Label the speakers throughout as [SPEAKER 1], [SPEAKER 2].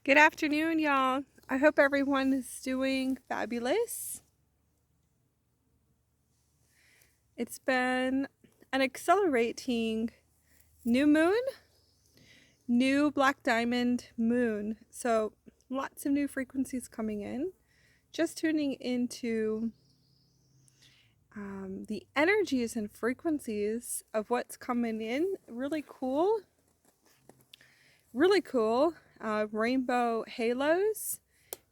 [SPEAKER 1] Good afternoon, y'all. I hope everyone is doing fabulous. It's been an accelerating new moon, new black diamond moon. So lots of new frequencies coming in. Just tuning into the energies and frequencies of what's coming in. Really cool. Really cool. Rainbow halos.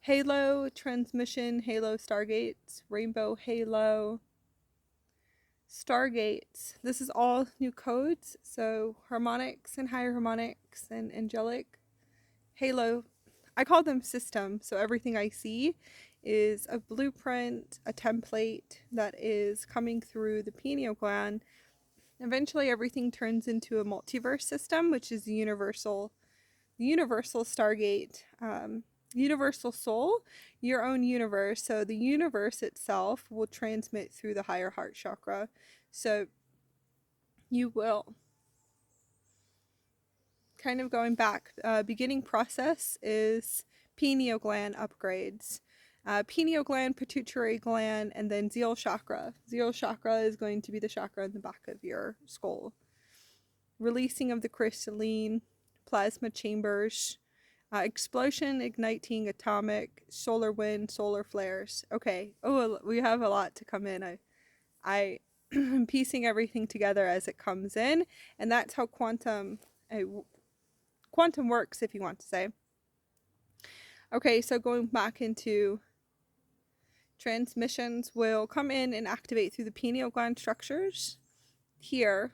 [SPEAKER 1] Halo transmission, Halo stargates, Rainbow Halo stargates. This is all new codes, so harmonics and higher harmonics and angelic Halo. I call them systems, so everything I see is a blueprint, a template that is coming through the pineal gland. Eventually everything turns into a multiverse system, which is the universal stargate, universal soul, your own universe. So the universe itself will transmit through the higher heart chakra. So you will kind of going back. Beginning process is pineal gland upgrades. Pineal gland, pituitary gland, and then zeal chakra. Zeal chakra is going to be the chakra in the back of your skull. Releasing of the crystalline plasma chambers. Explosion, igniting, atomic, solar wind, solar flares. Okay. Oh, we have a lot to come in. I am piecing everything together as it comes in, and that's how quantum works, if you want to say. Okay, so going back into transmissions will come in and activate through the pineal gland structures here.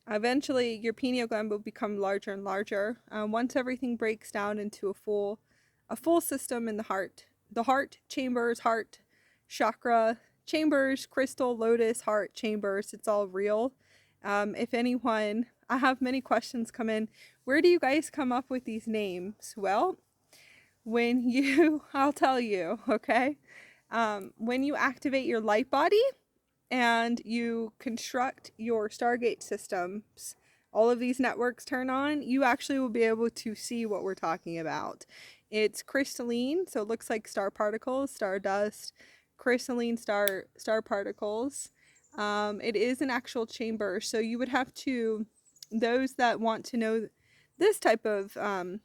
[SPEAKER 1] Eventually, your pineal gland will become larger and larger. Once everything breaks down into a full system in the heart chambers, heart chakra chambers, crystal, lotus, heart chambers. It's all real. If anyone, I have many questions come in. Where do you guys come up with these names? Well, I'll tell you, okay? When you activate your light body, and you construct your Stargate systems, all of these networks turn on, you actually will be able to see what we're talking about. It's crystalline, so it looks like star particles, stardust, crystalline star particles. It is an actual chamber, so you would have to, those that want to know this type of, to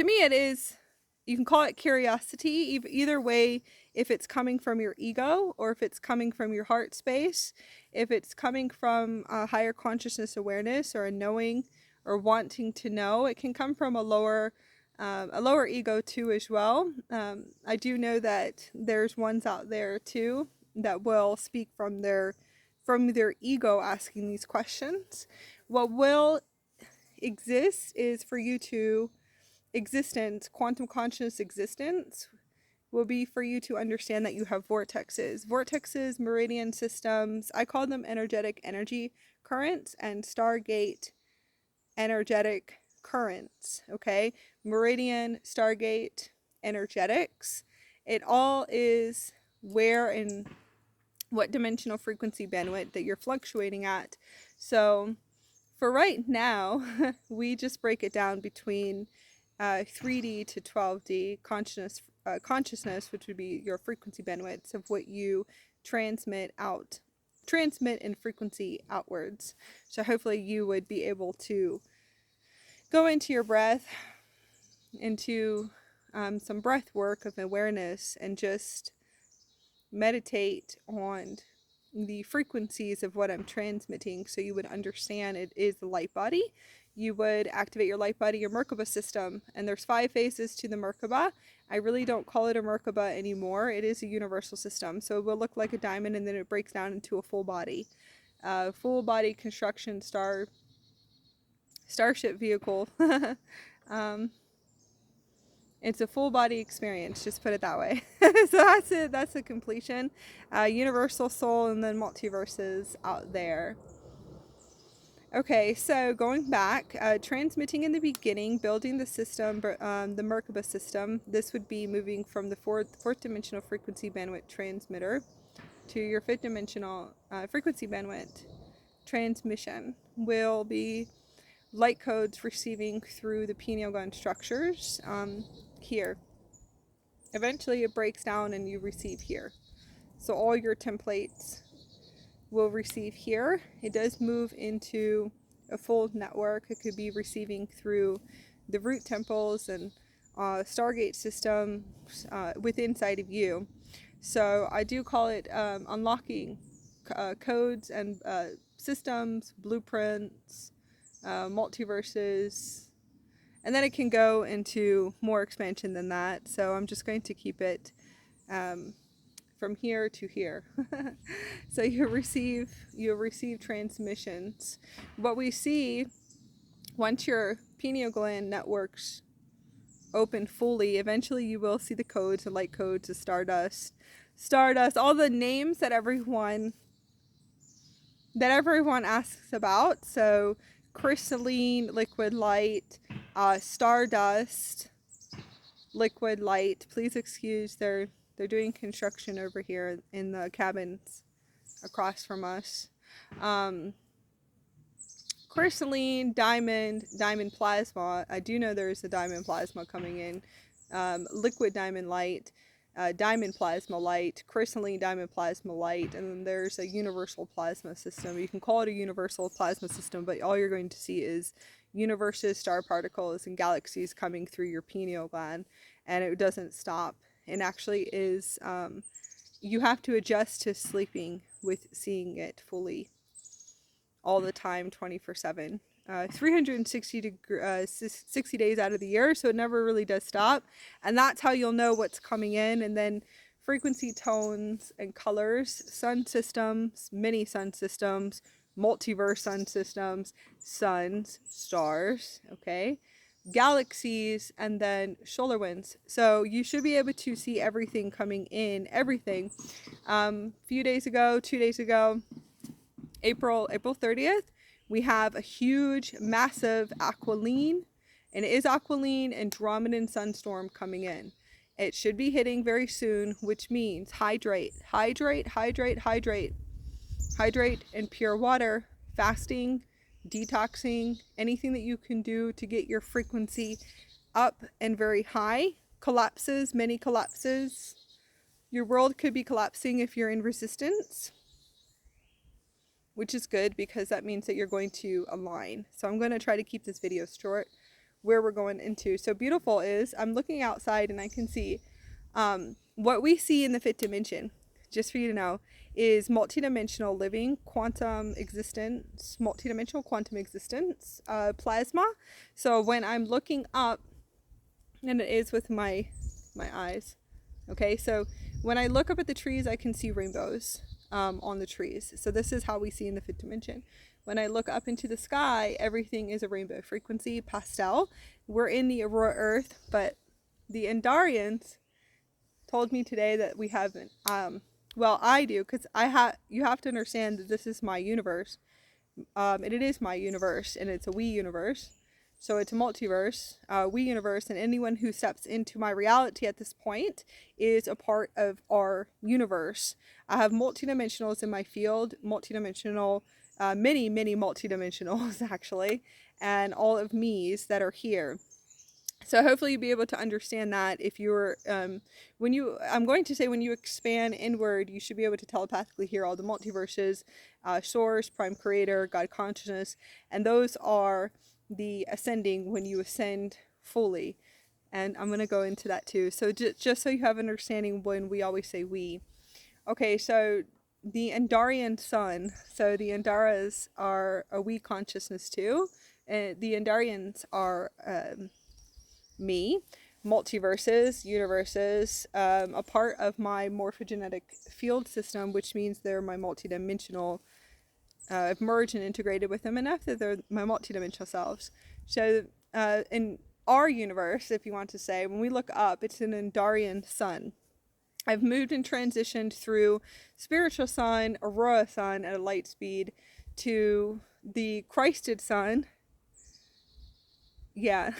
[SPEAKER 1] me it is, you can call it curiosity. Either way, if it's coming from your ego or if it's coming from your heart space, if it's coming from a higher consciousness awareness or a knowing or wanting to know, it can come from a lower ego too as well. I do know that there's ones out there too that will speak from their ego asking these questions. What will exist is for you to existence, quantum conscious existence, will be for you to understand that you have vortexes, meridian systems. I call them energetic energy currents and Stargate energetic currents. Okay, meridian, Stargate, energetics. It all is where and what dimensional frequency bandwidth that you're fluctuating at. So for right now, we just break it down between 3D to 12D consciousness, which would be your frequency bandwidths of what you transmit in frequency outwards. So hopefully you would be able to go into your breath, into some breath work of awareness, and just meditate on the frequencies of what I'm transmitting, so you would understand it is the light body. You would activate your light body, your Merkaba system, and there's 5 phases to the Merkaba. I really don't call it a Merkaba anymore. It is a universal system, so it will look like a diamond, and then it breaks down into a full body construction starship vehicle. It's a full body experience, just put it that way. So that's it. That's the completion. Universal soul, and then multiverses out there. Okay, so going back, transmitting in the beginning, building the system, the Merkaba system. This would be moving from the fourth dimensional frequency bandwidth transmitter to your 5th dimensional frequency bandwidth transmission. Will be light codes receiving through the pineal gland structures here. Eventually it breaks down and you receive here. So all your templates will receive here. It does move into a full network. It could be receiving through the root temples and Stargate systems within inside of you. So I do call it unlocking codes and systems, blueprints, multiverses, and then it can go into more expansion than that. So I'm just going to keep it from here to here. So you'll receive transmissions. What we see once your pineal gland networks open fully, eventually you will see the codes, the light codes, the stardust, all the names that everyone asks about. So crystalline, liquid light, stardust, liquid light. Please excuse, they're doing construction over here in the cabins across from us. Crystalline, diamond plasma. I do know there's a diamond plasma coming in. Liquid diamond light, diamond plasma light, crystalline diamond plasma light, and then there's a universal plasma system. You can call it a universal plasma system, but all you're going to see is universes, star particles, and galaxies coming through your pineal gland, and it doesn't stop. And actually is, you have to adjust to sleeping with seeing it fully all the time, 24/7, 60 days out of the year, so it never really does stop. And that's how you'll know what's coming in. And then frequency, tones, and colors, sun systems, mini sun systems, multiverse sun systems, suns, stars, okay, galaxies, and then solar winds. So you should be able to see everything coming in, everything. Few days ago, 2 days ago, April 30th, we have a huge, massive aquiline, and it is aquiline Andromedan sunstorm coming in. It should be hitting very soon, which means hydrate in pure water, fasting, detoxing, anything that you can do to get your frequency up and very high. Collapses, many collapses. Your world could be collapsing if you're in resistance, which is good because that means that you're going to align. So I'm going to try to keep this video short where we're going into. So beautiful is, I'm looking outside and I can see what we see in the fifth dimension, just for you to know, is multidimensional living, quantum existence, multidimensional quantum existence, plasma. So when I'm looking up, and it is with my eyes, okay, so when I look up at the trees, I can see rainbows on the trees. So this is how we see in the fifth dimension. When I look up into the sky, everything is a rainbow frequency, pastel. We're in the Aurora Earth, but the Endarians told me today that we haven't. Well, I do, because you have to understand that this is my universe. And it is my universe, and it's a we universe. So it's a multiverse, we universe, and anyone who steps into my reality at this point is a part of our universe. I have multidimensionals in my field, multidimensional, many multidimensionals actually, and all of me's that are here. So hopefully you'll be able to understand that if you're, I'm going to say when you expand inward, you should be able to telepathically hear all the multiverses, source, prime creator, God consciousness, and those are the ascending when you ascend fully. And I'm going to go into that too. So just so you have an understanding when we always say we. Okay, so the Endarian sun. So the Endaras are a we consciousness too. And the Endarians are me, multiverses, universes, a part of my morphogenetic field system, which means they're my multidimensional. I've merged and integrated with them enough that they're my multidimensional selves. So in our universe, if you want to say, when we look up, it's an Endarian sun. I've moved and transitioned through spiritual sun, aurora sun at a light speed, to the Christed sun. Yeah,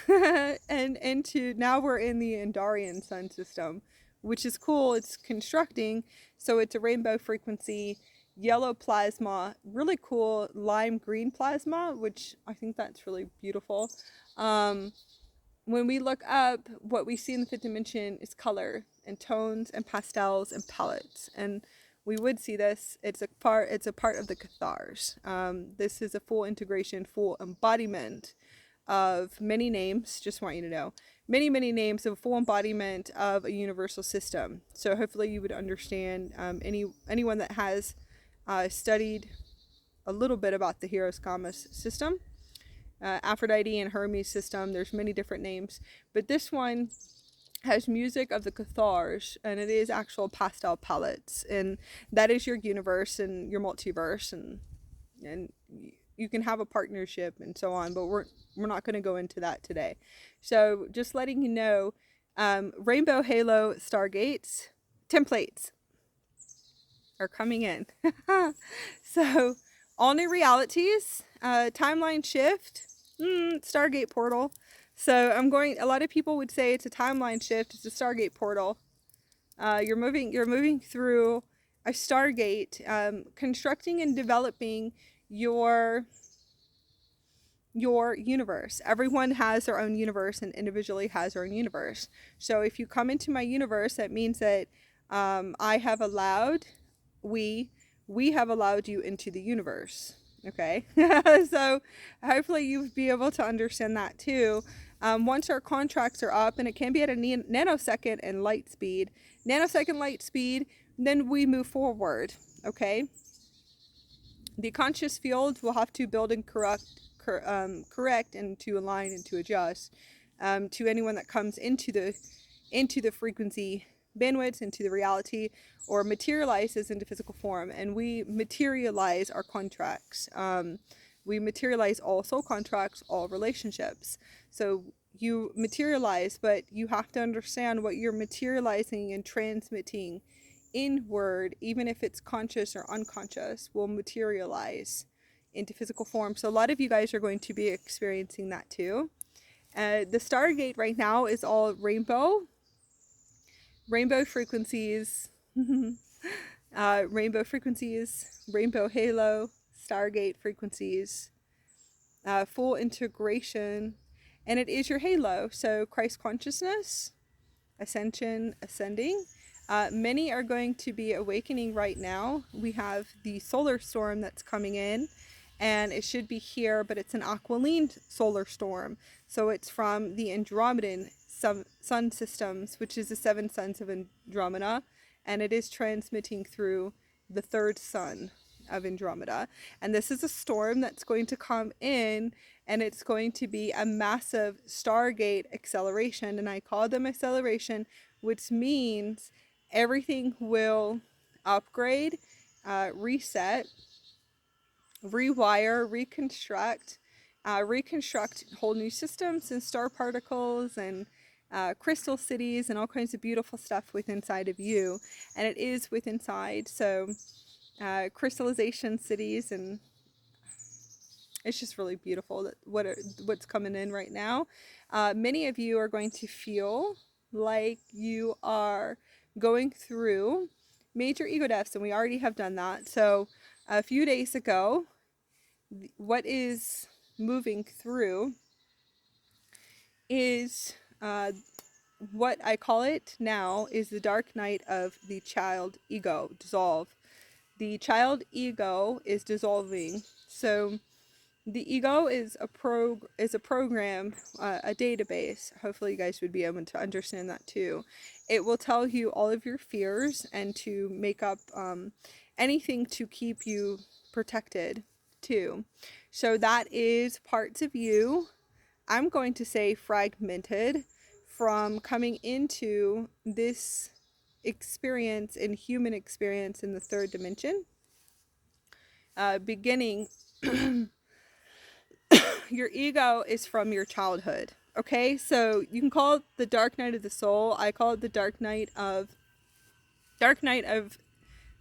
[SPEAKER 1] and into now we're in the Endarian sun system, which is cool. It's constructing, so it's a rainbow frequency. yellow plasma, really cool lime green plasma, which I think that's really beautiful. When we look up, what we see in the fifth dimension is color and tones and pastels and palettes, and we would see this. It's a part of the cathars. This is a full integration, full embodiment of many names. Just want you to know, many names of a full embodiment of a universal system. So hopefully you would understand. Anyone that has studied a little bit about the Hieros Gammas system, Aphrodite and Hermes system. There's many different names, but this one has music of the cathars, and it is actual pastel palettes, and that is your universe and your multiverse, and you can have a partnership and so on, but we're not going to go into that today. So just letting you know, Rainbow Halo Stargates templates are coming in. So all new realities, timeline shift, Stargate portal. So a lot of people would say it's a timeline shift, it's a Stargate portal. You're moving through a Stargate, constructing and developing your universe. Everyone has their own universe and individually has their own universe. So if you come into my universe, that means that I have allowed, we have allowed you into the universe. Okay. So hopefully you'll be able to understand that too. Once our contracts are up, and it can be at a nanosecond and light speed, then we move forward. Okay. The conscious field will have to build and correct and to align and to adjust to anyone that comes into the frequency bandwidths, into the reality, or materializes into physical form. And we materialize our contracts. We materialize all soul contracts, all relationships. So you materialize, but you have to understand what you're materializing and transmitting inward, even if it's conscious or unconscious, will materialize into physical form. So a lot of you guys are going to be experiencing that too. The Stargate right now is all rainbow frequencies, rainbow halo, Stargate frequencies, full integration, and it is your halo. So Christ consciousness, ascension, ascending. Many are going to be awakening right now. We have the solar storm that's coming in, and it should be here, but it's an aquiline solar storm. So it's from the Andromedan sun systems, which is the 7 suns of Andromeda, and it is transmitting through the 3rd sun of Andromeda. And this is a storm that's going to come in, and it's going to be a massive Stargate acceleration, and I call them acceleration, which means everything will upgrade, reset, rewire, reconstruct whole new systems and star particles and crystal cities and all kinds of beautiful stuff within inside of you. And it is within inside. So crystallization cities, and it's just really beautiful that what's coming in right now. Many of you are going to feel like you are going through major ego deaths, and we already have done that. So a few days ago, what is moving through is what I call it now is the dark night of the child ego dissolve. The child ego is dissolving. So the ego is a program, a database. Hopefully you guys would be able to understand that too. It will tell you all of your fears and to make up anything to keep you protected too. So that is parts of you, I'm going to say fragmented, from coming into this experience and human experience in the 3rd dimension. Beginning your ego is from your childhood. Okay, so you can call it the dark night of the soul. I call it the dark night of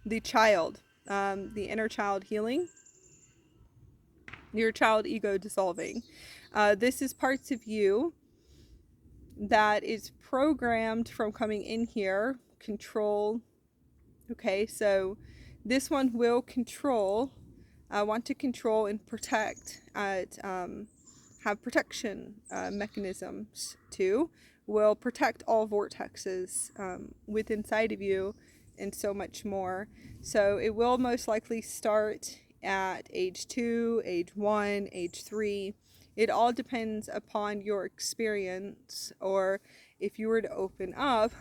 [SPEAKER 1] the child, the inner child healing, your child ego dissolving. This is parts of you that is programmed from coming in here, control. Okay, so this one will want to control and protect, have protection mechanisms too, will protect all vortexes with inside of you, and so much more. So it will most likely start at age 2, age 1, age 3. It all depends upon your experience, or if you were to open up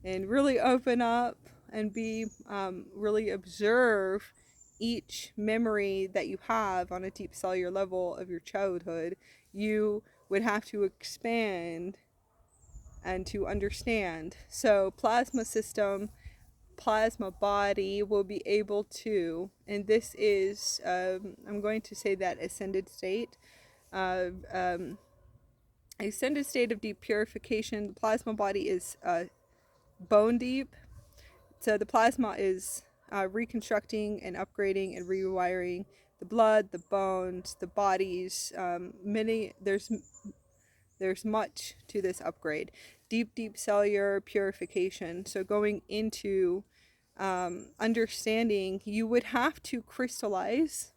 [SPEAKER 1] and really open up and be really observe each memory that you have on a deep cellular level of your childhood, you would have to expand and to understand. So plasma system, plasma body will be able to, and this is, I'm going to say that ascended state, ascended state of deep purification. The plasma body is bone deep. So the plasma is reconstructing and upgrading and rewiring the blood, the bones, the bodies. There's much to this upgrade. Deep cellular purification. So going into understanding, you would have to crystallize,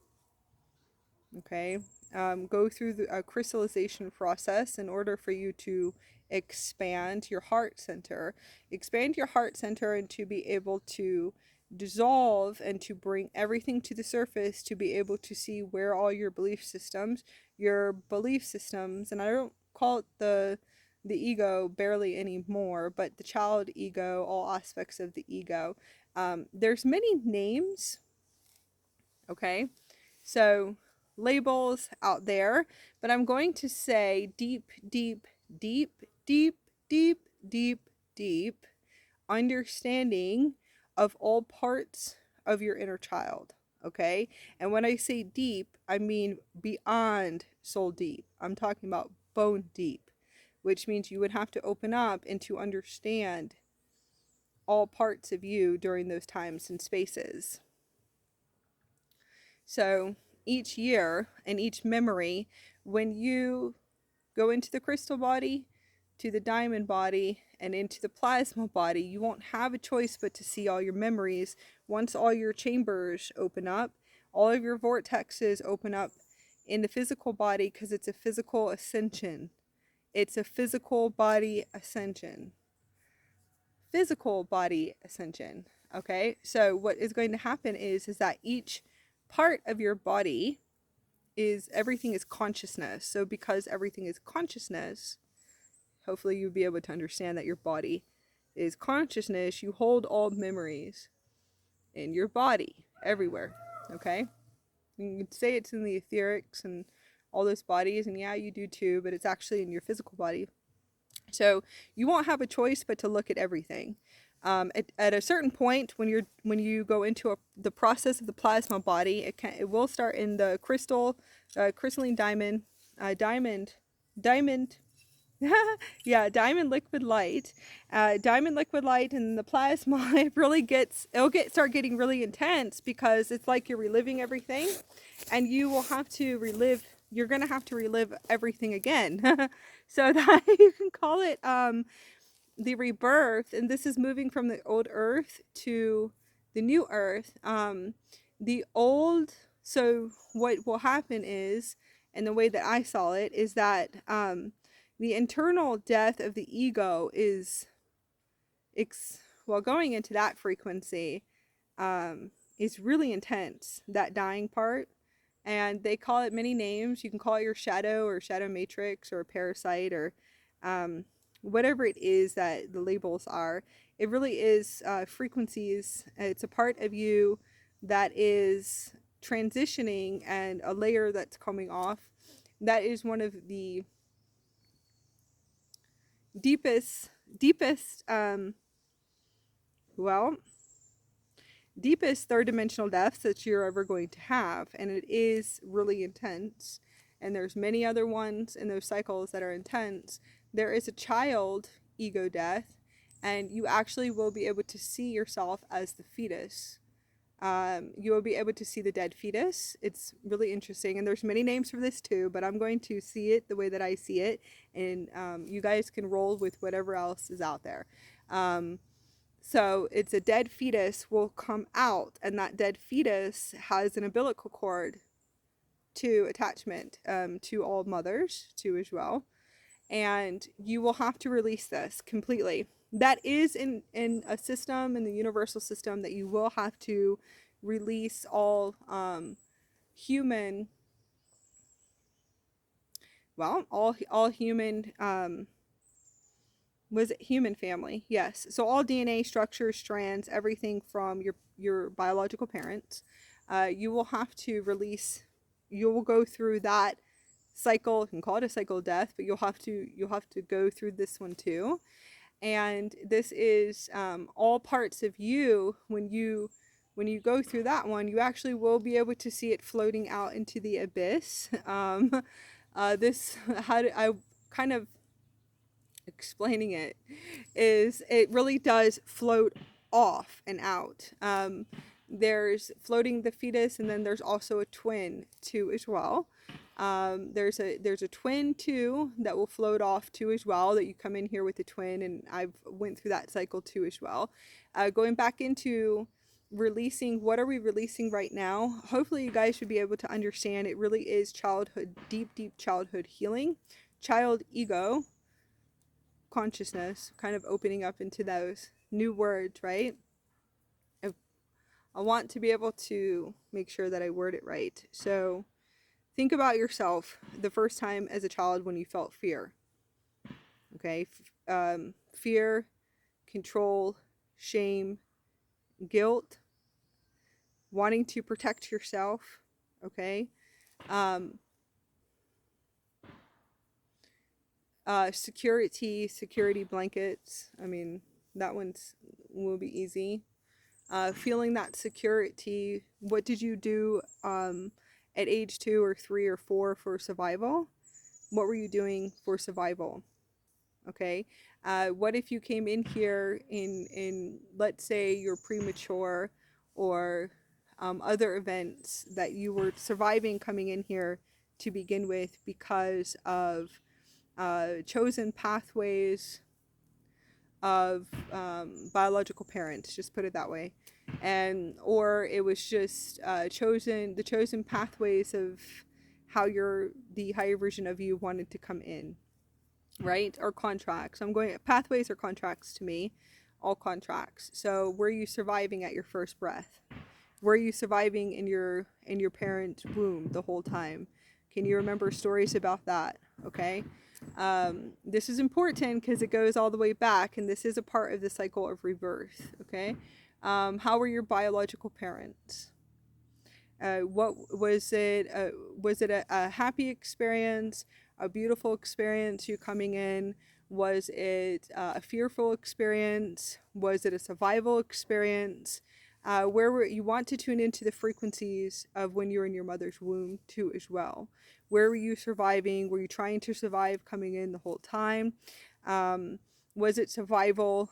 [SPEAKER 1] okay, go through the crystallization process in order for you to expand your heart center. Expand your heart center and to be able to dissolve and to bring everything to the surface, to be able to see where all your belief systems, and I don't call it the ego barely anymore, but the child ego, all aspects of the ego. There's many names, okay? So labels out there, but I'm going to say deep understanding of all parts of your inner child, okay? And when I say deep, I mean beyond soul deep. I'm talking about bone deep, which means you would have to open up and to understand all parts of you during those times and spaces. So each year and each memory, when you go into the crystal body, to the diamond body, and into the plasma body, you won't have a choice but to see all your memories. Once all your chambers open up, all of your vortexes open up in the physical body, because it's a physical ascension. It's a physical body ascension. Physical body ascension. Okay, so what is going to happen is that each part of your body is, everything is consciousness. So because everything is consciousness, hopefully you'll be able to understand that your body is consciousness. You hold all memories in your body, everywhere, okay? You can say it's in the etherics and all those bodies, and yeah, you do too, but it's actually in your physical body. So you won't have a choice but to look at everything. At a certain point, when you go into the process of the plasma body, it will start in the crystalline diamond, yeah, diamond liquid light, and the plasma. It'll start getting really intense, because it's like you're reliving everything, and you will have to relive. You're gonna have to relive everything again, so that you can call it the rebirth. And this is moving from the old earth to the new earth. So what will happen is, and the way that I saw it, is that the internal death of the ego is, going into that frequency, is really intense, that dying part. And they call it many names. You can call it your shadow, or shadow matrix, or parasite, or whatever it is that the labels are. It really is frequencies. It's a part of you that is transitioning, and a layer that's coming off. That is one of the deepest third dimensional depths that you're ever going to have, and it is really intense. And there's many other ones in those cycles that are intense. There is a child ego death, and you actually will be able to see yourself as the fetus. You will be able to see the dead fetus. It's really interesting, and there's many names for this too, but I'm going to see it the way that I see it, and you guys can roll with whatever else is out there. So it's a dead fetus will come out, and that dead fetus has an umbilical cord to attachment to all mothers too as well. And you will have to release this completely. That is in a system, in the universal system, that you will have to release all human, well, all human, was it human family? Yes. So all DNA structures, strands, everything from your biological parents, you will have to release. You will go through that cycle. You can call it a cycle of death, but you'll have to go through this one too. And this is all parts of you. When you go through that one, you actually will be able to see it floating out into the abyss. This, how do I kind of explaining it, is it really does float off and out. There's floating the fetus, and then there's also a twin too as well. There's a twin too that will float off too as well, that you come in here with a twin, and I've went through that cycle too as well. Going back into releasing, what are we releasing right now? Hopefully you guys should be able to understand it really is childhood, deep childhood healing, child ego consciousness, kind of opening up into those new words, right? I want to be able to make sure that I word it right. So think about yourself the first time as a child when you felt fear. Okay, fear, control, shame, guilt, wanting to protect yourself. Okay, security blankets. I mean, that will be easy. Feeling that security. What did you do at age 2 or 3 or 4 for survival? What were you doing for survival? Okay. What if you came in here in let's say you're premature, or other events that you were surviving coming in here to begin with because of chosen pathways of biological parents, just put it that way, and or it was just the chosen pathways of how the higher version of you wanted to come in, right? Or contracts. I'm going pathways or contracts to me, all contracts. So were you surviving at your first breath? Were you surviving in your parents' womb the whole time? Can you remember stories about that? Okay. This is important because it goes all the way back, and this is a part of the cycle of rebirth. Okay. How were your biological parents? What was it? Was it a happy experience, a beautiful experience, you coming in? Was it a fearful experience? Was it a survival experience? You want to tune into the frequencies of when you're in your mother's womb too as well. Where were you surviving? Were you trying to survive coming in the whole time? Was it survival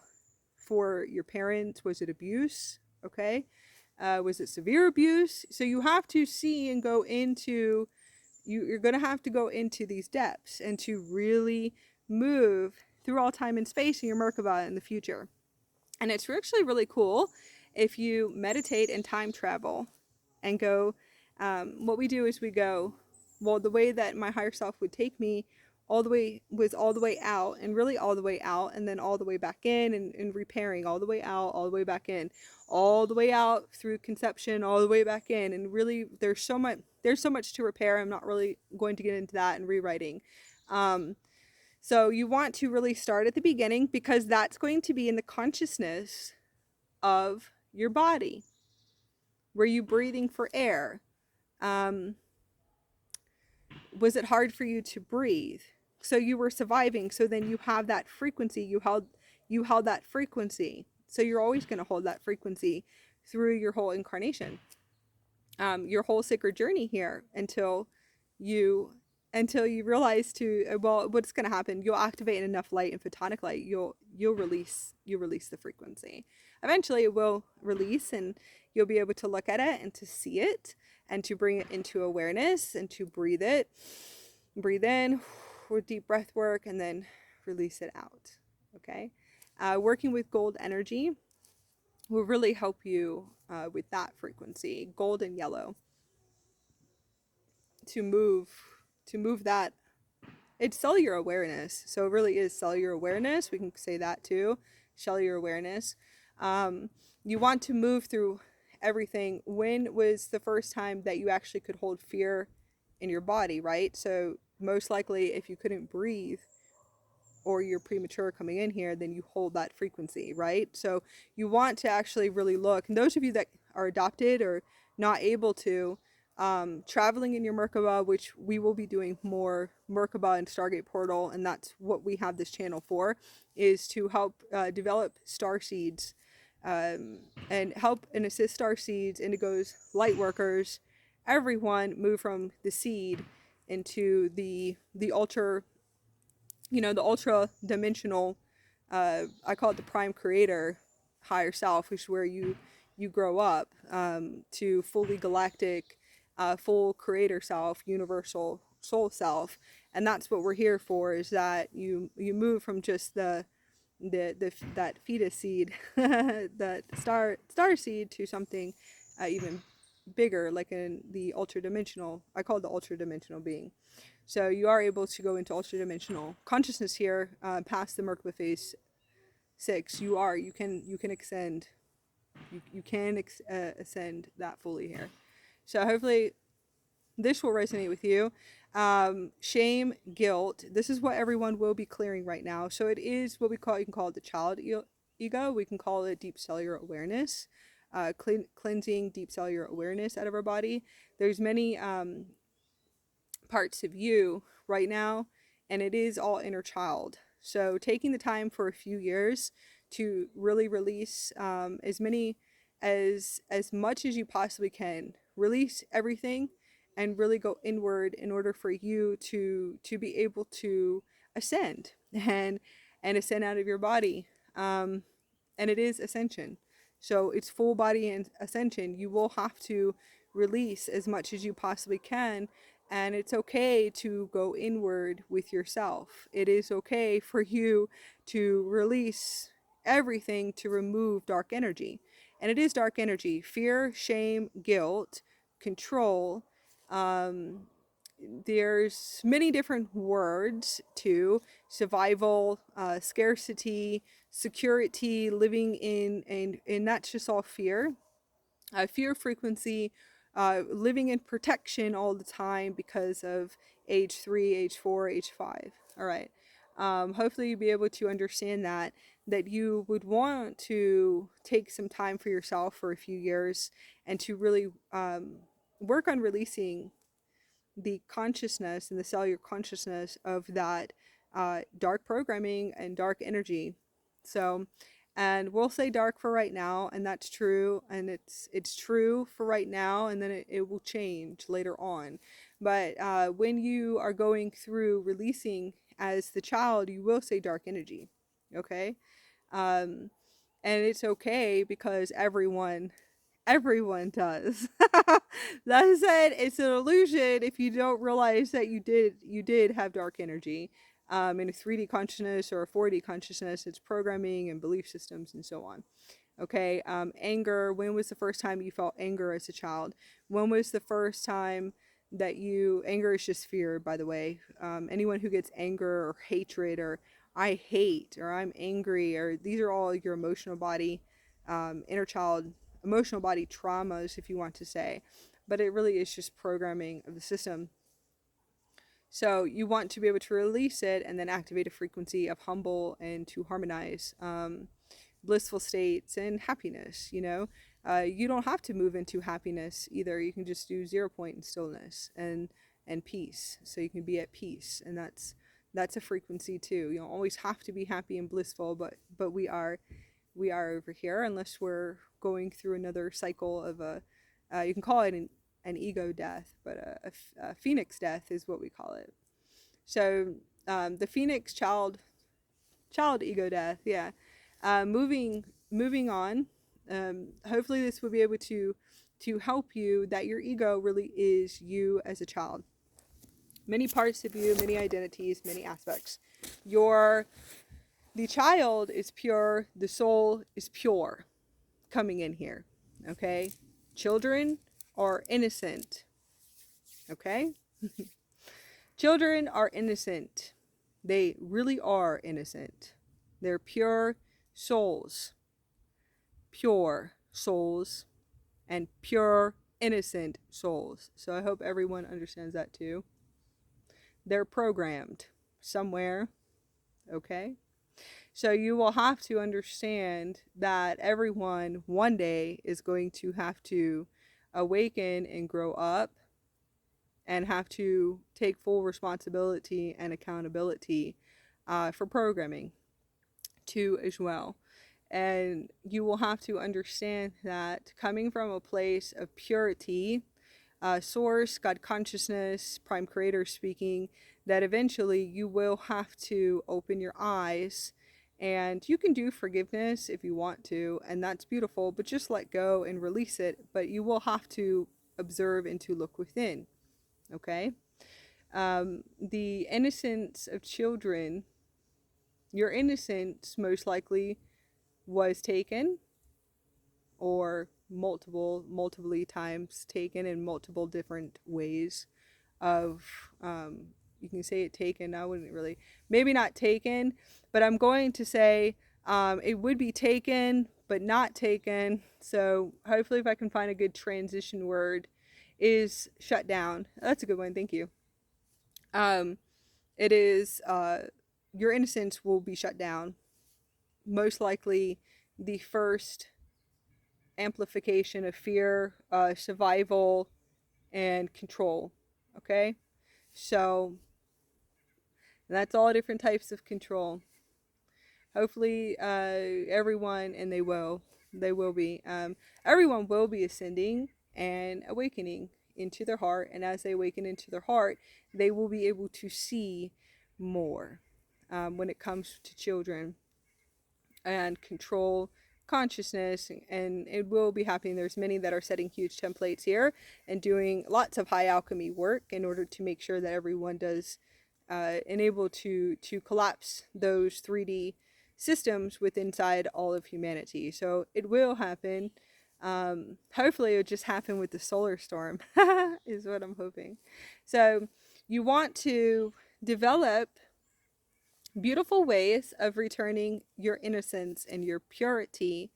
[SPEAKER 1] for your parents? Was it abuse? Okay. Was it severe abuse? So you have to see and go into, you're going to have to go into these depths and to really move through all time and space in your Merkaba in the future. And it's actually really cool if you meditate and time travel and go, what we do is we go, well, the way that my higher self would take me all the way out, and really all the way out, and then all the way back in, and repairing all the way out, all the way back in, all the way out through conception, all the way back in. And really there's so much to repair. I'm not really going to get into that and rewriting. So you want to really start at the beginning, because that's going to be in the consciousness of your body. Were you breathing for air? Was it hard for you to breathe? So you were surviving. So then you have that frequency. You held that frequency. So you're always going to hold that frequency through your whole incarnation, your whole sacred journey here, until you realize what's going to happen. You'll activate enough light and photonic light. You'll release the frequency. Eventually it will release, and you'll be able to look at it and to see it, and to bring it into awareness, and to breathe in with deep breath work, and then release it out. Okay. Working with gold energy. will really help you with that frequency, gold and yellow, to move that. It's cellular awareness, so it really is cellular awareness. We can say that too, cellular awareness. You want to move through everything. When was the first time that you actually could hold fear in your body, right? So most likely, if you couldn't breathe, or you're premature coming in here, then you hold that frequency, right? So you want to actually really look. And those of you that are adopted or not able to, traveling in your Merkaba, which we will be doing more Merkaba and Stargate Portal, and that's what we have this channel for, is to help develop Starseeds, and help and assist Starseeds, Indigos, Lightworkers, everyone move from the seed into the ultra, the ultra dimensional, I call it the prime creator, higher self, which is where you grow up, to fully galactic, full creator self, universal soul self. And that's what we're here for, is that you move from just the that fetus seed, that star seed, to something even bigger, like in the ultra dimensional. I call it the ultra dimensional being. So you are able to go into ultra dimensional consciousness here, past the Merkaba phase 6. You can extend, you can ascend that fully here. So hopefully this will resonate with you. Shame, guilt. This is what everyone will be clearing right now. So it is what you can call it the child ego. We can call it deep cellular awareness, cleansing deep cellular awareness out of our body. There's many parts of you right now, and it is all inner child. So taking the time for a few years to really release, as much as you possibly can, release everything, and really go inward in order for you to be able to ascend, and ascend out of your body. And it is ascension, so it's full body and ascension. You will have to release as much as you possibly can. And it's okay to go inward with yourself. It is okay for you to release everything, to remove dark energy. And it is dark energy: fear, shame, guilt, control. There's many different words too: survival, scarcity, security, living in, and that's just all fear. Fear frequency, living in protection all the time because of age 3, age 4, age 5. All right. Hopefully you'll be able to understand that you would want to take some time for yourself for a few years, and to really work on releasing the consciousness and the cellular consciousness of that dark programming and dark energy. So, and we'll say dark for right now, and that's true, and it's true for right now, and then it will change later on. But when you are going through releasing as the child, you will say dark energy, okay? And it's okay, because everyone does. That said, it's an illusion if you don't realize that you did have dark energy, in a 3D consciousness or a 4D consciousness. It's programming and belief systems and so on. Okay. Anger. When was the first time you felt anger as a child? When was the first time that anger is just fear, by the way. Anyone who gets anger or hatred, or I hate, or I'm angry, or these are all your emotional body, inner child emotional body traumas, if you want to say. But it really is just programming of the system. So you want to be able to release it, and then activate a frequency of humble, and to harmonize, blissful states and happiness. You don't have to move into happiness either. You can just do 0 point in stillness and peace, so you can be at peace. And that's a frequency too. You don't always have to be happy and blissful, but we are over here, unless we're going through another cycle of you can call it an ego death, but a phoenix death is what we call it. So the phoenix child ego death, yeah. Moving on. Hopefully this will be able to help you, that your ego really is you as a child. Many parts of you, many identities, many aspects. The child is pure, the soul is pure. coming in here. Okay? Children are innocent. Okay? Children are innocent. They really are innocent. They're pure souls. Pure souls. And pure innocent souls. So I hope everyone understands that too. They're programmed somewhere. Okay? So you will have to understand that everyone one day is going to have to awaken and grow up and have to take full responsibility and accountability for programming too as well. And you will have to understand that coming from a place of purity, source, God consciousness, prime creator speaking, that eventually you will have to open your eyes, and you can do forgiveness if you want to, and that's beautiful, but just let go and release it. But you will have to observe and to look within. Okay? The innocence of children, your innocence most likely was taken, or multiple times taken in multiple different ways of, you can say it taken, I wouldn't really, maybe not taken, but I'm going to say it would be taken but not taken. So hopefully if I can find a good transition word, is shut down. That's a good one, thank you. It is, your innocence will be shut down. Most likely the first amplification of fear, survival, and control. Okay? So that's all different types of control. Hopefully everyone, and they will be, everyone will be ascending and awakening into their heart, and as they awaken into their heart, they will be able to see more when it comes to children and control consciousness, and it will be happening. There's many that are setting huge templates here and doing lots of high alchemy work in order to make sure that everyone does enable to collapse those 3D systems within inside all of humanity. So it will happen. Hopefully it will just happen with the solar storm is what I'm hoping. So you want to develop beautiful ways of returning your innocence and your purity,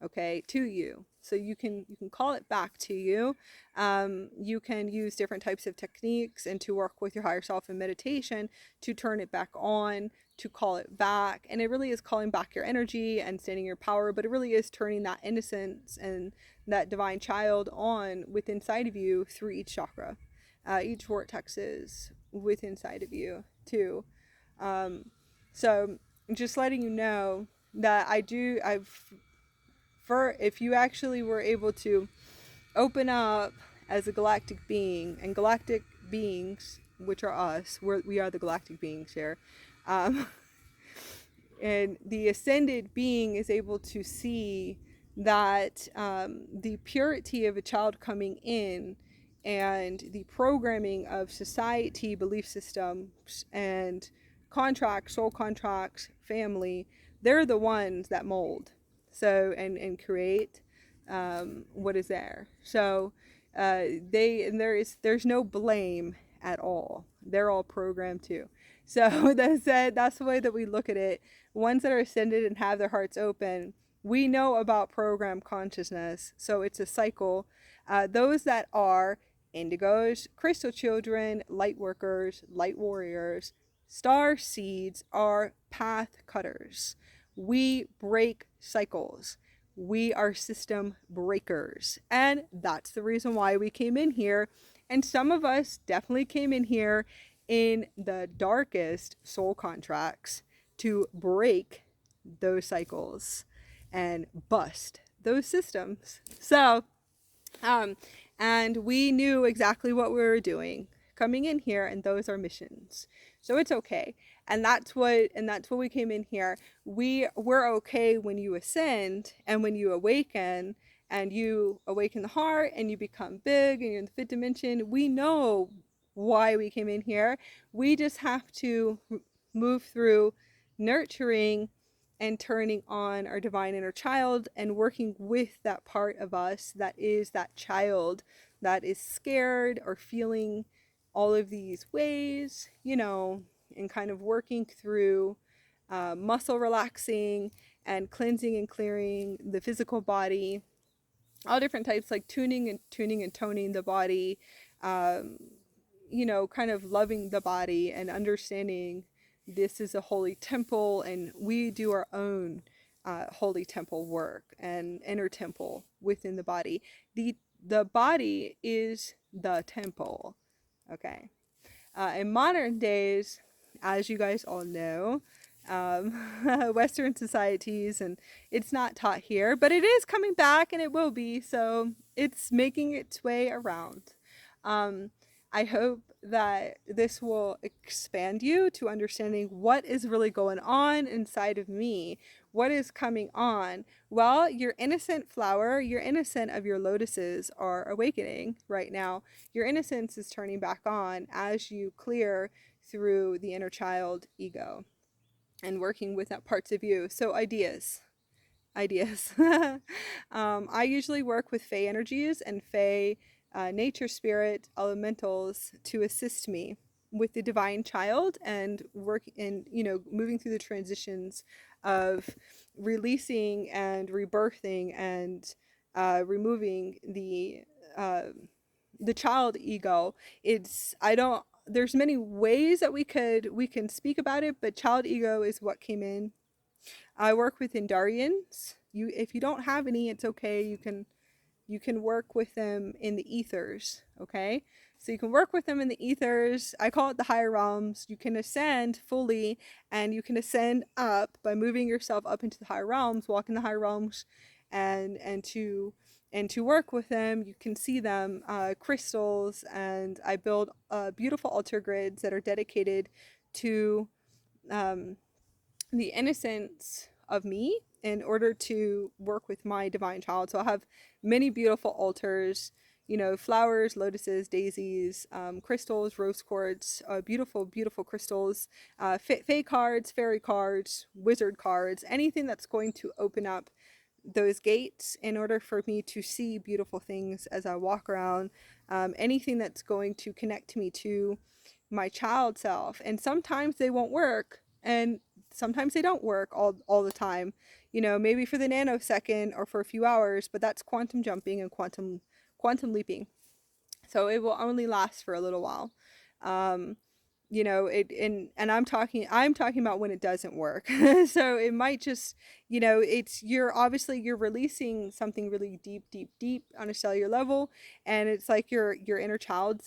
[SPEAKER 1] okay, to you. So you can call it back to you. You can use different types of techniques and to work with your higher self in meditation to turn it back on, to call it back. And it really is calling back your energy and standing your power, but it really is turning that innocence and that divine child on within inside of you through each chakra, each vortexes within inside of you too. So just letting you know that if you actually were able to open up as a galactic being, and galactic beings, which are us, we are the galactic beings here, and the ascended being is able to see that the purity of a child coming in and the programming of society, belief systems, and contracts, soul contracts, family, they're the ones that mold. So, and create what is there. So there's no blame at all. They're all programmed too. So that's the way that we look at it. Ones that are ascended and have their hearts open, we know about program consciousness. So it's a cycle. Those that are indigos, crystal children, light workers, light warriors, star seeds are path cutters. We break cycles. We are system breakers. And that's the reason why we came in here. And some of us definitely came in here in the darkest soul contracts to break those cycles and bust those systems. So, and we knew exactly what we were doing coming in here, and those are missions. So it's okay. And that's what we came in here. We're okay when you ascend and when you awaken, and you awaken the heart and you become big and you're in the fifth dimension. We know why we came in here. We just have to move through nurturing and turning on our divine inner child and working with that part of us that is that child that is scared or feeling all of these ways, you know, and kind of working through muscle relaxing and cleansing and clearing the physical body, all different types, like tuning and toning the body, um, you know, kind of loving the body and understanding this is a holy temple and we do our own holy temple work and inner temple within the body. The body is the temple. Okay. In modern days, as you guys all know, Western societies, and it's not taught here, but it is coming back and it will be, so it's making its way around. Um, I hope that this will expand you to understanding what is really going on inside of me. What is coming on? Well, your innocent flower, your innocent of your lotuses are awakening right now. Your innocence is turning back on as you clear through the inner child ego and working with that parts of you. So ideas. I usually work with Fey energies and Fey nature spirit elementals to assist me with the divine child and work in, you know, moving through the transitions of releasing and rebirthing and removing uh, the child ego. It's, I don't, there's many ways that we can speak about it, but child ego is what came in. I work with Indarians. If you don't have any, it's okay. You can work with them in the ethers, okay? So you can work with them in the ethers. I call it the higher realms. You can ascend fully, and you can ascend up by moving yourself up into the higher realms, walk in the higher realms, and to work with them. You can see them, crystals, and I build beautiful altar grids that are dedicated to um, the innocence of me in order to work with my divine child. So I'll have many beautiful altars, you know, flowers, lotuses, daisies, crystals, rose quartz, beautiful, beautiful crystals, fae cards, fairy cards, wizard cards, anything that's going to open up those gates in order for me to see beautiful things as I walk around, anything that's going to connect me to my child self. And sometimes they won't work, and sometimes they don't work all the time, you know, maybe for the nanosecond or for a few hours, but that's quantum jumping and quantum leaping, so it will only last for a little while. um you know, it, and I'm talking about when it doesn't work. So it might just, you know, it's, you're obviously you're releasing something really deep, deep, deep on a cellular level, and it's like your inner child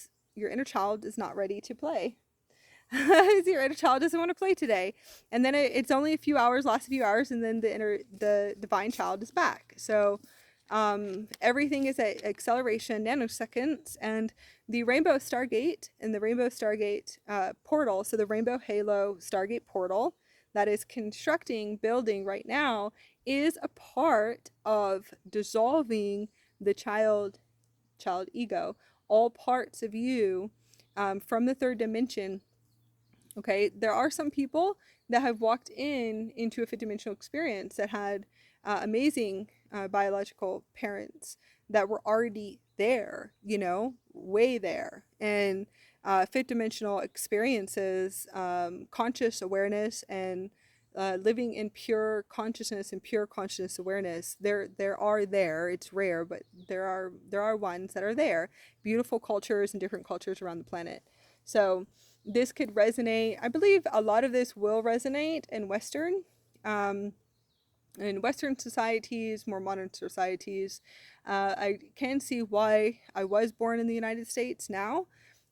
[SPEAKER 1] is not ready to play. Your inner child doesn't want to play today, and then it's only a few hours, last a few hours, and then the divine child is back. So everything is at acceleration, nanoseconds, and the Rainbow Stargate and the Rainbow Stargate portal, so the Rainbow Halo Stargate portal that is building right now, is a part of dissolving the child ego, all parts of you, from the third dimension. Okay, there are some people that have walked into a fifth dimensional experience that had amazing biological parents that were already there, you know, way there. And fifth dimensional experiences, conscious awareness, and living in pure consciousness and pure consciousness awareness. There are there. It's rare, but there are ones that are there. Beautiful cultures and different cultures around the planet. So this could resonate. I believe a lot of this will resonate um, in Western societies, more modern societies. I can see why I was born in the United States now.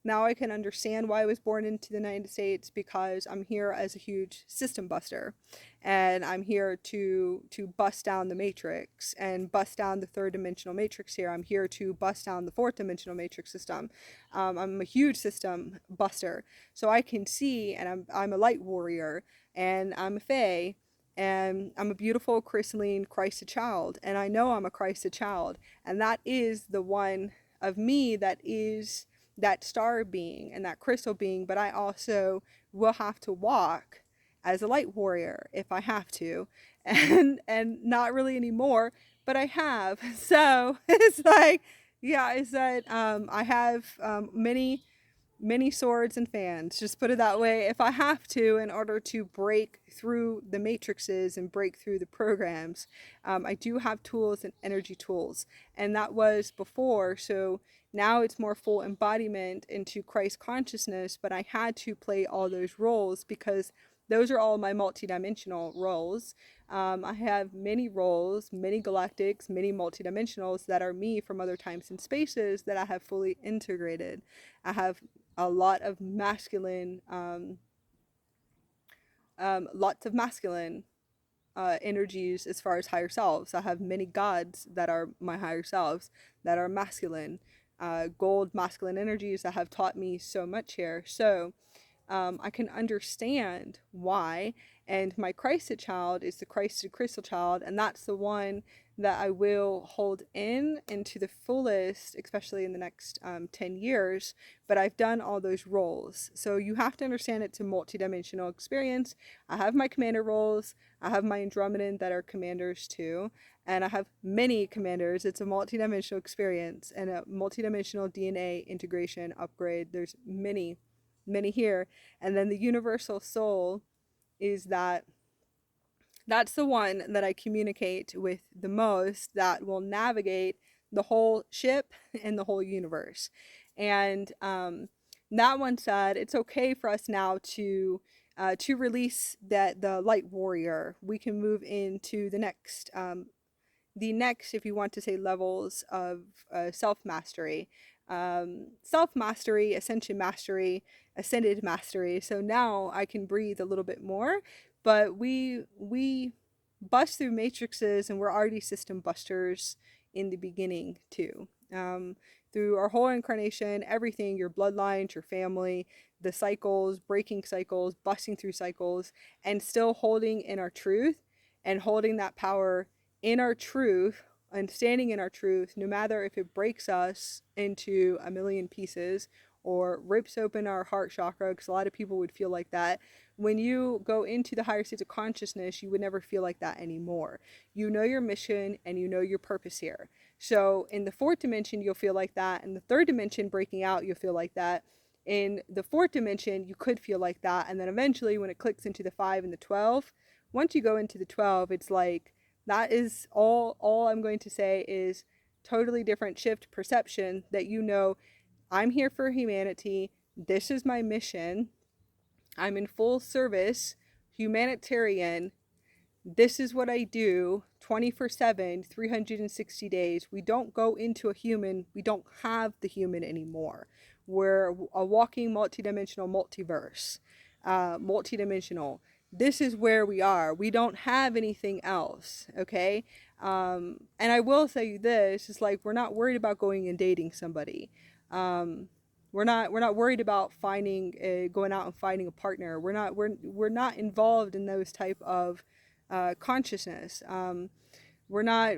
[SPEAKER 1] Now I can understand why I was born into the United States, because I'm here as a huge system buster, and I'm here to bust down the matrix and bust down the third dimensional matrix here. I'm here to bust down the fourth dimensional matrix system. I'm a huge system buster, so I can see, and I'm a light warrior, and I'm a fae, and I'm a beautiful crystalline Christed child, and I know I'm a Christed child, and that is the one of me that is that star being and that crystal being. But I also will have to walk as a light warrior if I have to, and not really anymore, but I have. So it's like, yeah, I said, I have many swords and fans, just put it that way, if I have to, in order to break through the matrices and break through the programs. I do have tools and energy tools, and that was before. So now it's more full embodiment into Christ consciousness, but I had to play all those roles because those are all my multidimensional roles. I have many roles, many galactics, many multidimensionals that are me from other times and spaces that I have fully integrated. I have a lot of masculine, lots of masculine energies as far as higher selves. I have many gods that are my higher selves that are masculine, gold masculine energies that have taught me so much here. So I can understand why. And my Christed child is the Christed crystal child, and that's the one that I will hold into the fullest, especially in the next 10 years. But I've done all those roles. So you have to understand it's a multidimensional experience. I have my commander roles. I have my Andromedan that are commanders too. And I have many commanders. It's a multidimensional experience and a multidimensional DNA integration upgrade. There's many here. And then the universal soul is that's the one that I communicate with the most, that will navigate the whole ship and the whole universe. And that one said it's okay for us now to release the light warrior. We can move into the next, if you want to say, levels of self-mastery. Self-mastery, ascension mastery, ascended mastery. So now I can breathe a little bit more, but we bust through matrices, and we're already system busters in the beginning too. Through our whole incarnation, everything, your bloodlines, your family, the cycles, breaking cycles, busting through cycles, and still holding in our truth and holding that power in our truth and standing in our truth, no matter if it breaks us into a million pieces or rips open our heart chakra, because a lot of people would feel like that. When you go into the higher states of consciousness, you would never feel like that anymore. You know your mission and you know your purpose here. So in the fourth dimension, you'll feel like that. In the third dimension, breaking out, you'll feel like that. In the fourth dimension, you could feel like that. And then eventually, when it clicks into the 5 and the 12, once you go into the 12, it's like, that is all I'm going to say is totally different shift perception, that you know, I'm here for humanity. This is my mission. I'm in full service, humanitarian. This is what I do 24/7, 360 days. We don't go into a human. We don't have the human anymore. We're a walking multidimensional multiverse, multidimensional. This is where we are. We don't have anything else, okay? And I will say this, it's like, we're not worried about going and dating somebody. We're not worried about going out and finding a partner. We're not involved in those type of consciousness. We're not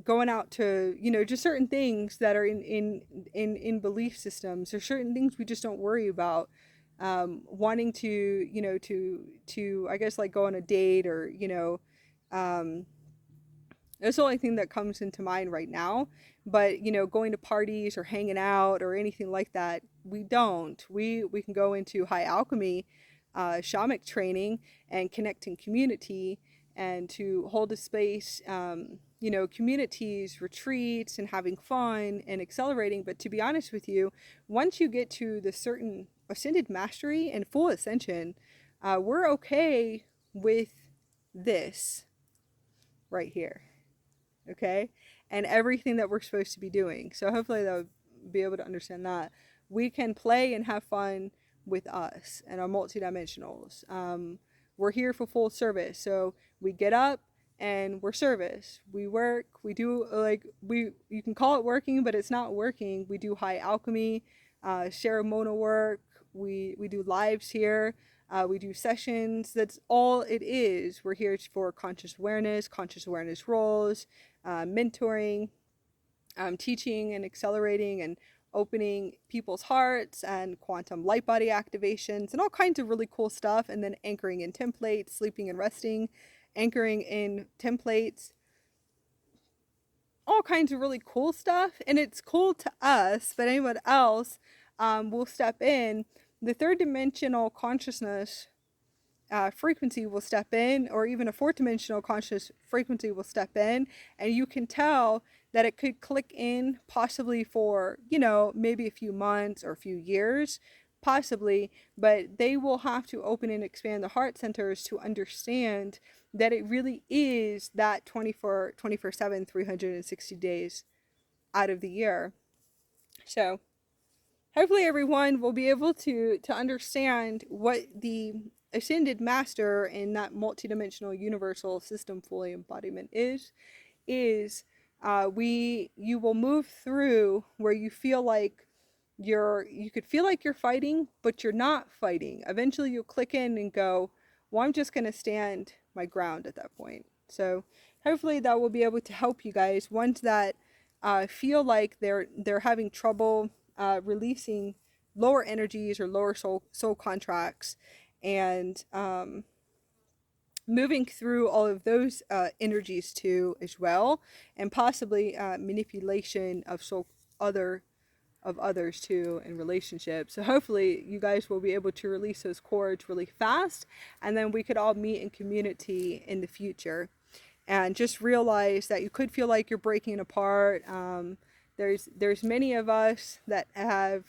[SPEAKER 1] going out to, just certain things that are in belief systems. There's certain things we just don't worry about. Wanting to, to I guess, like, go on a date, or, that's the only thing that comes into mind right now. But, going to parties or hanging out or anything like that, we don't. We can go into high alchemy, shamanic training, and connecting community, and to hold a space, communities, retreats, and having fun and accelerating. But to be honest with you, once you get to the certain ascended mastery and full ascension, we're okay with this right here, okay? And everything that we're supposed to be doing. So hopefully they'll be able to understand that. We can play and have fun with us and our multidimensionals. We're here for full service. So we get up and we're service. We work, we do, you can call it working, but it's not working. We do high alchemy, ceremonial work. We do lives here. We do sessions. That's all it is. We're here for conscious awareness roles, mentoring, teaching and accelerating and opening people's hearts, and quantum light body activations, and all kinds of really cool stuff. And then anchoring in templates, sleeping and resting, anchoring in templates, all kinds of really cool stuff. And it's cool to us, but anyone else will step in. The third dimensional consciousness frequency will step in, or even a fourth dimensional conscious frequency will step in, and you can tell that it could click in possibly for, you know, maybe a few months or a few years, possibly, but they will have to open and expand the heart centers to understand that it really is that 24/7, 360 days out of the year. So hopefully everyone will be able to understand what the ascended master in that multidimensional universal system fully embodiment is you will move through where you feel like you could feel like you're fighting, but you're not fighting. Eventually you'll click in and go, well, I'm just going to stand my ground at that point. So hopefully that will be able to help you guys, ones that feel like they're having trouble releasing lower energies or lower soul contracts, and moving through all of those energies too as well, and possibly manipulation of others too in relationships. So hopefully you guys will be able to release those cords really fast, and then we could all meet in community in the future. And just realize that you could feel like you're breaking apart. There's many of us that have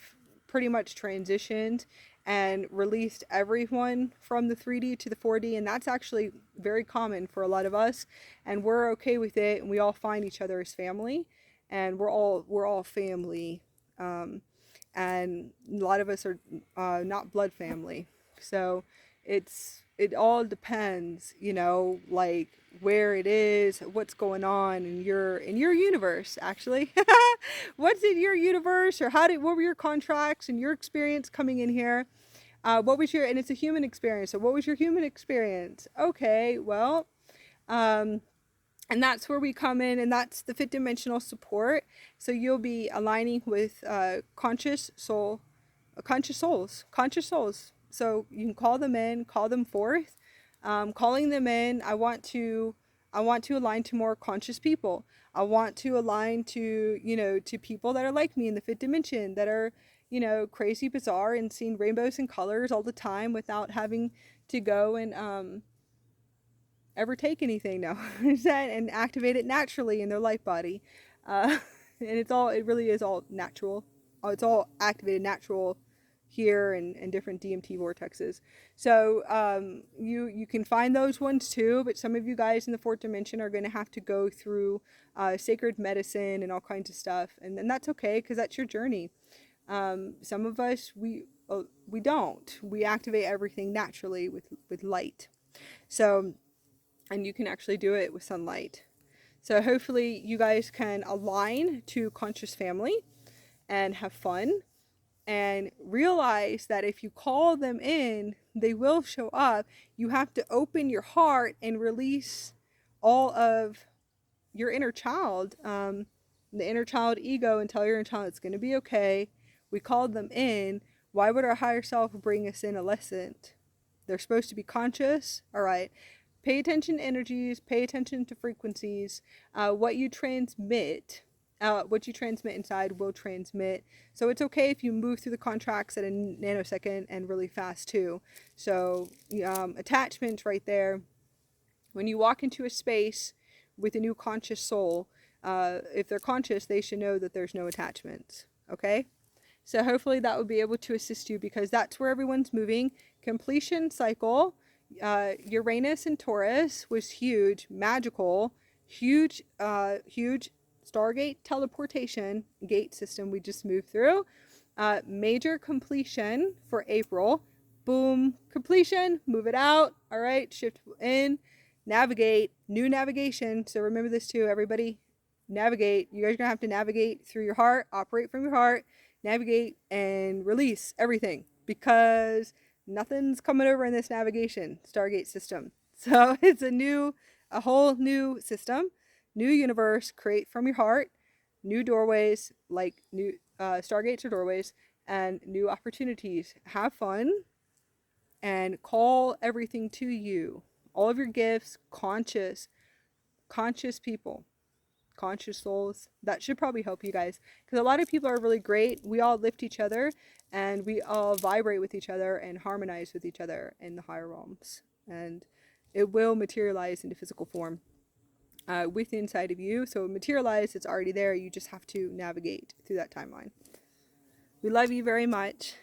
[SPEAKER 1] pretty much transitioned and released everyone from the 3D to the 4D, and that's actually very common for a lot of us, and we're okay with it, and we all find each other as family, and we're all family, and a lot of us are not blood family. So it all depends, you know, like where it is, what's going on in your universe, actually. What's in your universe, or what were your contracts and your experience coming in here? What was and it's a human experience, so what was your human experience? Okay, well, and that's where we come in, and that's the fifth dimensional support. So you'll be aligning with conscious souls. So you can call them in, call them forth. Calling them in, I want to align to more conscious people. I want to align to, you know, to people that are like me in the fifth dimension, that are, you know, crazy, bizarre, and seeing rainbows and colors all the time without having to go and ever take anything now and activate it naturally in their life body. And it really is all natural. It's all activated natural here and different DMT vortexes. So you can find those ones too, but some of you guys in the fourth dimension are going to have to go through sacred medicine and all kinds of stuff, and that's okay, because that's your journey. Some of us, we don't. We activate everything naturally with light. So, and you can actually do it with sunlight. So hopefully you guys can align to conscious family and have fun, and realize that if you call them in, they will show up. You have to open your heart and release all of your inner child, the inner child ego, and tell your inner child it's going to be okay. We called them in. Why would our higher self bring us in a lesson? They're supposed to be conscious. All right. Pay attention to energies, pay attention to frequencies. What you transmit inside will transmit. So it's okay if you move through the contracts at a nanosecond and really fast too. So attachments right there. When you walk into a space with a new conscious soul, if they're conscious, they should know that there's no attachments. Okay? So hopefully that will be able to assist you, because that's where everyone's moving. Completion cycle. Uranus and Taurus was huge, magical, huge Stargate teleportation gate system we just moved through. Major completion for April. Boom, completion, move it out. All right, shift in, navigate, new navigation. So remember this too, everybody. Navigate. You guys are going to have to navigate through your heart, operate from your heart, navigate and release everything, because nothing's coming over in this navigation Stargate system. So it's a whole new system, new universe. Create from your heart, new doorways, like new Stargates or doorways, and new opportunities. Have fun and call everything to you. all of your gifts, conscious people, conscious souls. That should probably help you guys, because a lot of people are really great. We all lift each other, and we all vibrate with each other and harmonize with each other in the higher realms, and it will materialize into physical form with the inside of you. So materialize, it's already there. You just have to navigate through that timeline. We love you very much.